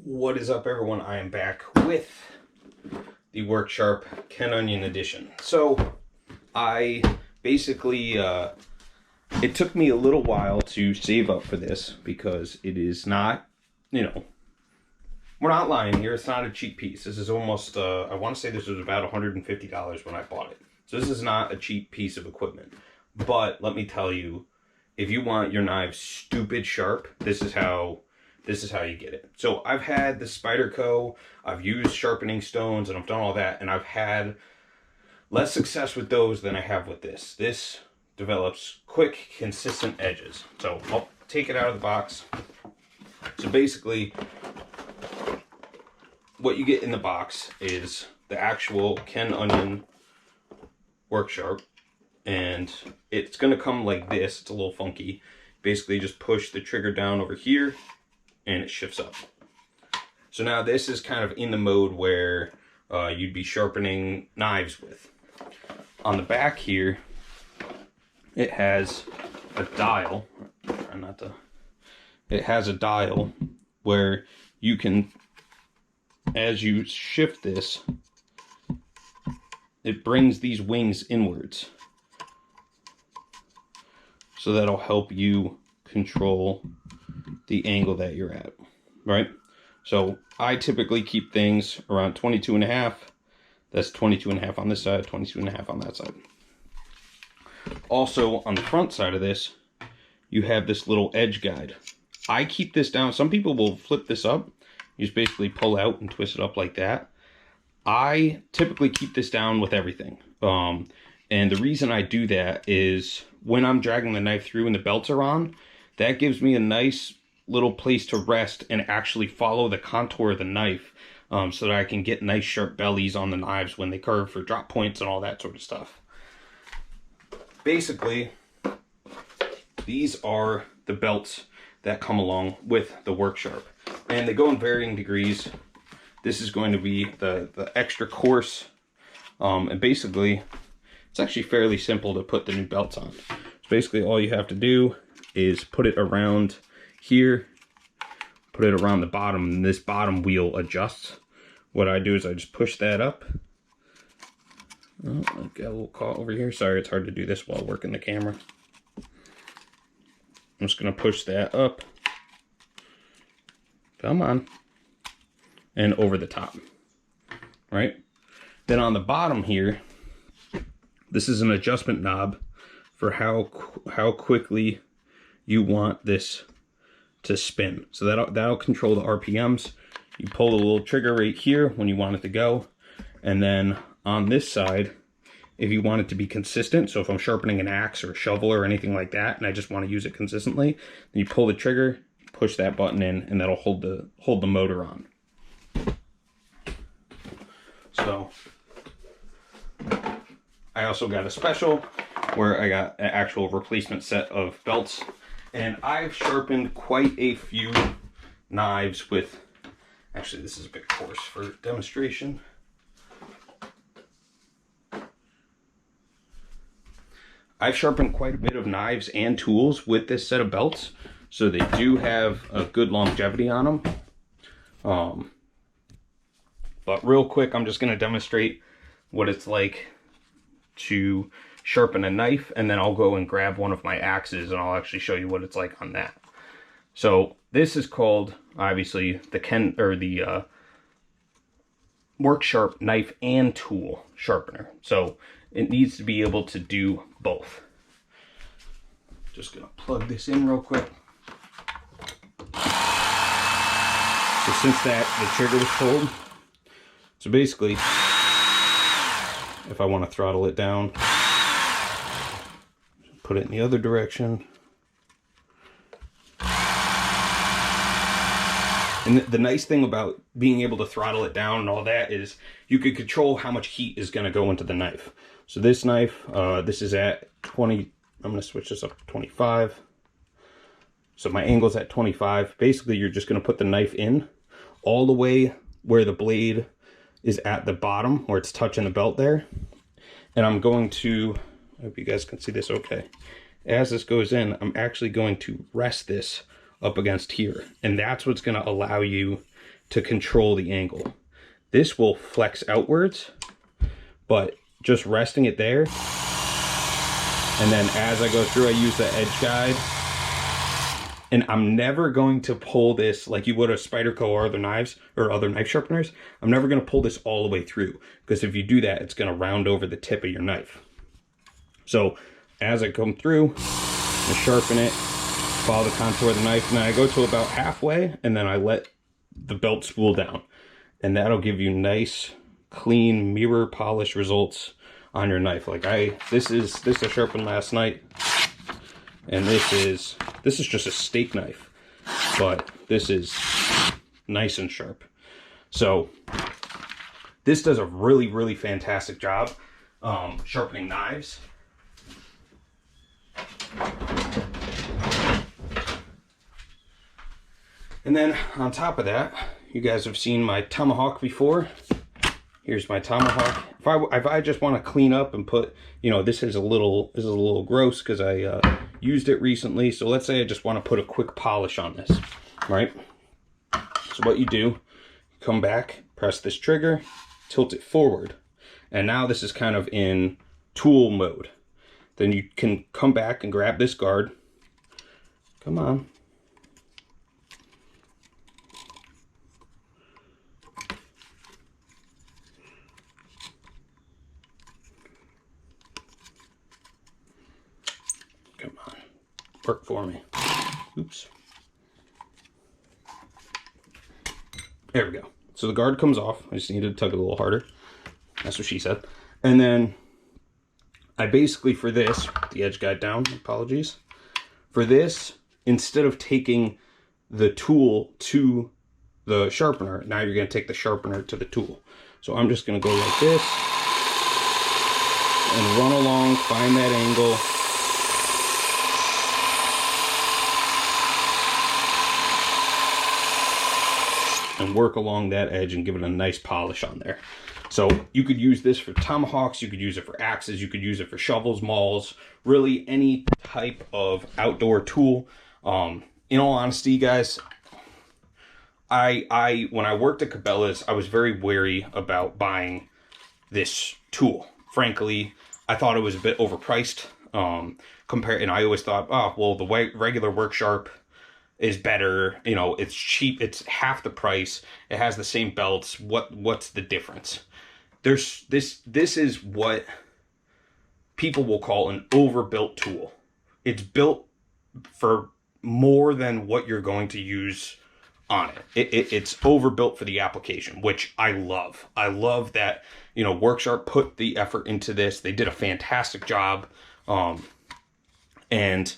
What is up, everyone? I am back with the Worksharp Ken Onion edition. So I basically it took me a little while to save up for this because it is not, we're not lying here, it's not a cheap piece. This is almost I want to say this was about $150 when I bought it. So this is not a cheap piece of equipment. But let me tell you, if you want your knives stupid sharp, this is how you get it. So I've had the Spyderco, I've used sharpening stones, and I've done all that, and I've had less success with those than I have with this. This develops quick, consistent edges. So I'll take it out of the box. So basically, what you get in the box is the actual Ken Onion Worksharp, and it's gonna come like this. It's a little funky. Basically, just push the trigger down over here, and it shifts up. So now this is kind of in the mode where you'd be sharpening knives with. On the back here, it has a dial. It has a dial where you can, as you shift this, it brings these wings inwards. So that'll help you control the angle that you're at, right? So I typically keep things around 22.5. That's 22.5 on this side, 22.5 on that side. Also, on the front side of this, you have this little edge guide. I keep this down. Some people will flip this up. You just basically pull out and twist it up like that. I typically keep this down with everything. And the reason I do that is when I'm dragging the knife through and the belts are on, that gives me a nice little place to rest and actually follow the contour of the knife, so that I can get nice sharp bellies on the knives when they curve for drop points and all that sort of stuff. Basically, these are the belts that come along with the Worksharp, and they go in varying degrees. This is going to be the extra coarse, and basically it's actually fairly simple to put the new belts on. So basically all you have to do is put it around here, put it around the bottom, and this bottom wheel adjusts. What I do is I just push that up. Oh, I got a little caught over here. Sorry, it's hard to do this while working the camera. I'm just gonna push that up. Come on. And over the top, right? Then on the bottom here, this is an adjustment knob for how quickly you want this to spin. So that'll control the RPMs. You pull the little trigger right here when you want it to go. And then on this side, if you want it to be consistent, so if I'm sharpening an axe or a shovel or anything like that, and I just want to use it consistently, then you pull the trigger, push that button in, and that'll hold the motor on. So I also got a special where I got an actual replacement set of belts. And I've sharpened quite a few knives with, actually this is a bit coarse for demonstration. I've sharpened quite a bit of knives and tools with this set of belts, so they do have a good longevity on them. But real quick, I'm just going to demonstrate what it's like to sharpen a knife, and then I'll go and grab one of my axes and I'll actually show you what it's like on that. So this is called, obviously, the Worksharp knife and tool sharpener. So it needs to be able to do both. Just gonna plug this in real quick. So since the trigger was pulled, so basically, if I want to throttle it down, put it in the other direction. And the nice thing about being able to throttle it down and all that is you could control how much heat is going to go into the knife. So this knife, this is at 20, I'm going to switch this up to 25. So my angle's at 25. Basically, you're just going to put the knife in all the way where the blade is at the bottom, where it's touching the belt there. And I'm going to, I hope you guys can see this okay. As this goes in, I'm actually going to rest this up against here. And that's what's going to allow you to control the angle. This will flex outwards, but just resting it there, and then as I go through, I use the edge guide. And I'm never going to pull this like you would a Spyderco or other knives or other knife sharpeners. I'm never going to pull this all the way through, because if you do that, it's going to round over the tip of your knife. So as I come through, I sharpen it, follow the contour of the knife, and then I go to about halfway, and then I let the belt spool down. And that'll give you nice, clean, mirror polish results on your knife. Like this I sharpened last night. And this is just a steak knife, but this is nice and sharp. So this does a really, really fantastic job sharpening knives. And then on top of that, you guys have seen my tomahawk before. Here's my tomahawk. If I just want to clean up and put, you know, this is a little gross because I used it recently. So let's say I just want to put a quick polish on this, right? So what you do, you come back, press this trigger, tilt it forward, and now this is kind of in tool mode. Then you can come back and grab this guard. Come on. Come on, work for me. Oops. There we go. So the guard comes off. I just need to tug it a little harder. That's what she said. And then I basically, for this, the edge guide down, apologies. For this, instead of taking the tool to the sharpener, now you're going to take the sharpener to the tool. So I'm just going to go like this and run along, find that angle. And work along that edge and give it a nice polish on there. So you could use this for tomahawks, you could use it for axes, you could use it for shovels, mauls, really any type of outdoor tool. In all honesty, guys, when I worked at Cabela's, I was very wary about buying this tool. Frankly, I thought it was a bit overpriced. And I always thought, oh, well, the regular Worksharp is better, you know, it's cheap, it's half the price, it has the same belts, what's the difference? This is what people will call an overbuilt tool. It's built for more than what you're going to use on it. It's overbuilt for the application, which I love. I love that, you know, Worksharp put the effort into this. They did a fantastic job. And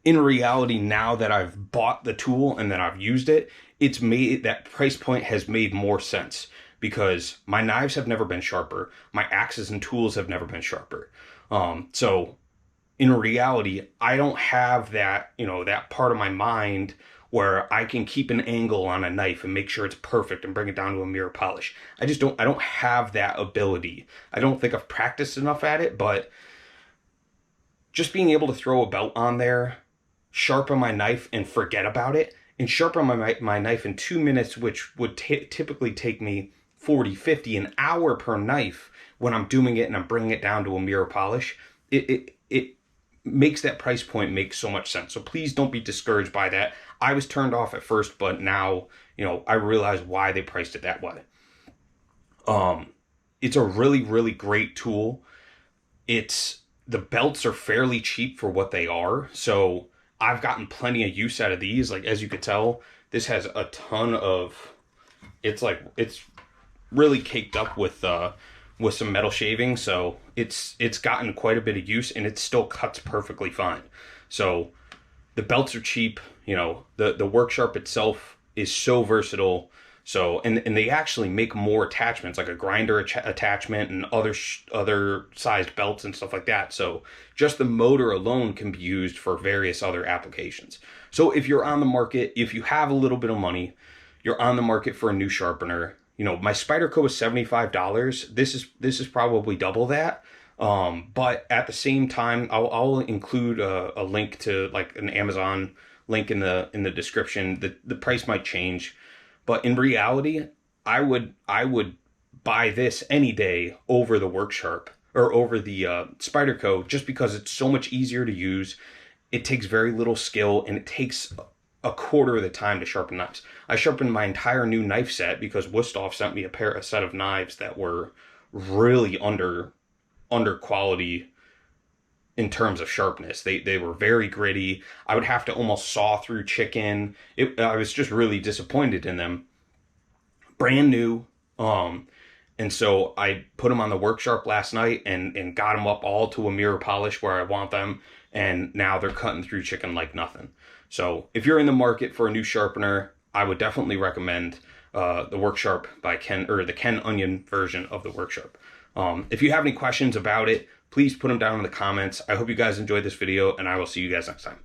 in reality, now that I've bought the tool and that I've used it, it's made, that price point has made more sense, because my knives have never been sharper. My axes and tools have never been sharper. So in reality, I don't have that, you know, that part of my mind where I can keep an angle on a knife and make sure it's perfect and bring it down to a mirror polish. I don't have that ability. I don't think I've practiced enough at it, but just being able to throw a belt on there, sharpen my knife and forget about it, and sharpen my knife in 2 minutes, which would typically take me 40, 50, an hour per knife when I'm doing it and I'm bringing it down to a mirror polish, it makes that price point make so much sense. So please don't be discouraged by that. I was turned off at first, but now, you know, I realize why they priced it that way. It's a really, really great tool. The belts are fairly cheap for what they are, so I've gotten plenty of use out of these. Like, as you could tell, this has a ton of, it's really caked up with some metal shaving, so it's gotten quite a bit of use, and it still cuts perfectly fine. So the belts are cheap, you know, the Worksharp itself is so versatile. So, and they actually make more attachments, like a grinder attachment and other sized belts and stuff like that. So just the motor alone can be used for various other applications. So if you're on the market, if you have a little bit of money, you're on the market for a new sharpener. You know, my Spyderco is $75. This is probably double that. But at the same time, I'll include a link to like an Amazon link in the description. The price might change. But in reality, I would buy this any day over the Worksharp or over the Spyderco, just because it's so much easier to use. It takes very little skill, and it takes a quarter of the time to sharpen knives. I sharpened my entire new knife set because Wusthof sent me a set of knives that were really under quality in terms of sharpness. They were very gritty. I would have to almost saw through chicken. I was just really disappointed in them. Brand new. And so I put them on the Worksharp last night and got them up all to a mirror polish where I want them. And now they're cutting through chicken like nothing. So if you're in the market for a new sharpener, I would definitely recommend the Worksharp by Ken, or the Ken Onion version of the Worksharp. If you have any questions about it, please put them down in the comments. I hope you guys enjoyed this video, and I will see you guys next time.